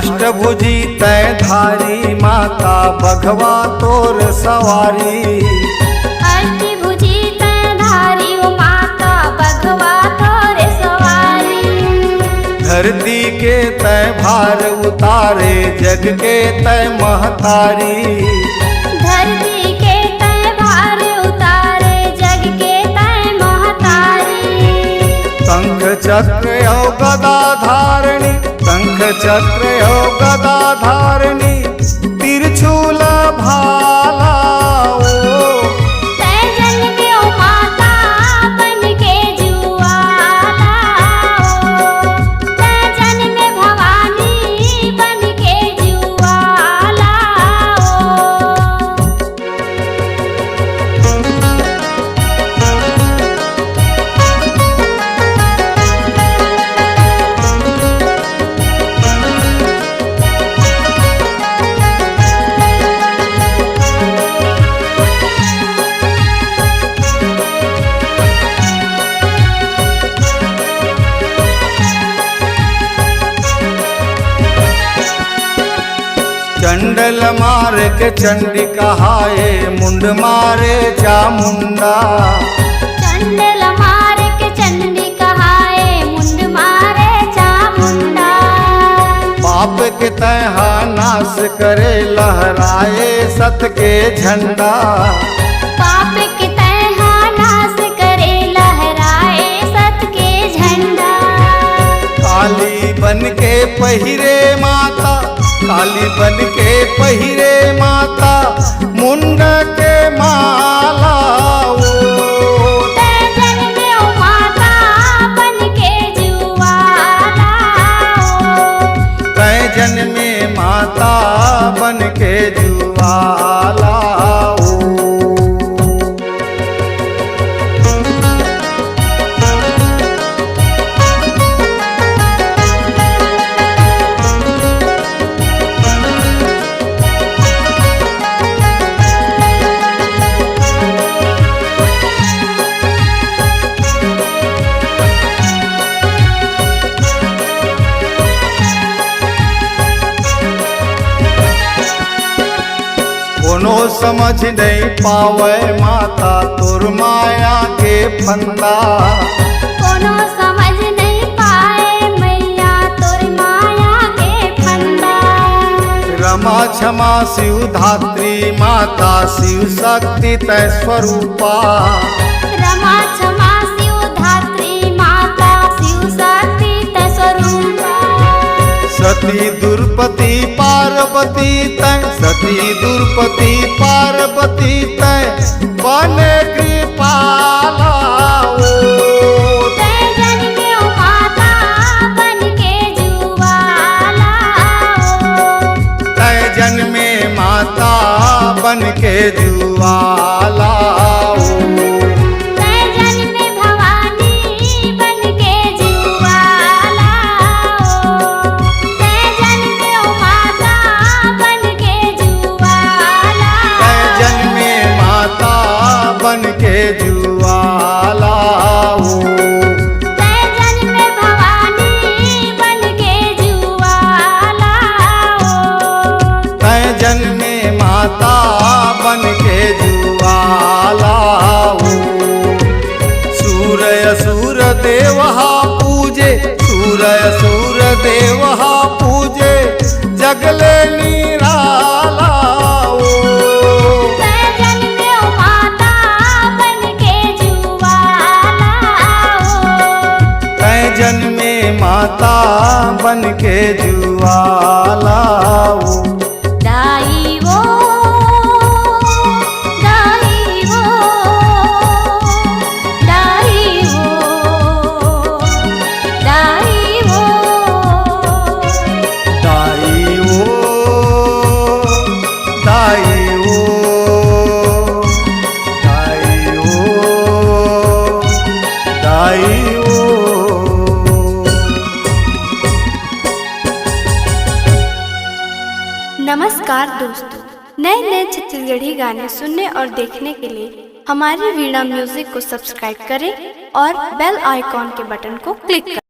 अष्टभुजी तय धारी माता बघवा तोर सवारी। अष्टभुजी तय धारी ओ माता बघवा तोर सवारी। धरती के तय भार उतारे जग के तय महतारी। धरती के तय भार उतारे जग के तय महतारी। शंख चक्र और गदा धारणी, शंख चक्र और गदा धारणी, तिरछूल भाला तै जन्मे ओ माता बन के जुआला। तै जन्मे भवानी बन के जुआला। चंडल मार के चंडी कहाए, मुंड मारे चामुंडा। चंडल मार के चंडी कहाए, मुंड मारे चामुंडा। पाप के तहा नाश करे लहराए सत के झंडा। पाप के तहा नाश करे लहराए सत के झंडा। काली बन के पहिरे माता, काली बन के पहिरे माता, मुंड के माला तै जन्मे ओ माता बन के जुआला। तै जन्मे माता बन के जुआला। कोनो समझ नहीं पावे माता तोर माया के फंदा। कोनो समझ नहीं पाए मैया तोर माया के फंदा। रमा क्षमा शिव धात्री माता, शिव शक्ति तय स्वरूपा। रमा क्षमा शिव धात्री माता, शिव शक्ति तय स्वरूपा। सती दुर्पति पार्वती तय, सती दुर्पति पार्वती तय, बन कृपाला तै जन्मे ओ माता बन के जुआला। तय जन्मे माता बन के जुआला। तै जन्मे भवानी बन के जुआला। तै जन्मे ओ माता बन के जुआला। तय जन्मे माता बन के जुआला। तै जन्मे भवानी बन के जुआला। तय जन्मे माता बन के जुआला। सूरय सूर देवहा पूजे, सूरय सूर देवहा पूजे, जगले निराला तै जन्मे ओ माता बन के जुआला। तय जन्मे माता बन के जुआला। दाई वो, दाई वो, दाई वो, दाई वो। दाई ओ, दाई ओ, दाई ओ, दाई ओ। नमस्कार दोस्तों, नए नए छत्तीसगढ़ी गाने सुनने और देखने के लिए हमारी वीणा म्यूजिक को सब्सक्राइब करें और बेल आइकॉन के बटन को क्लिक करें।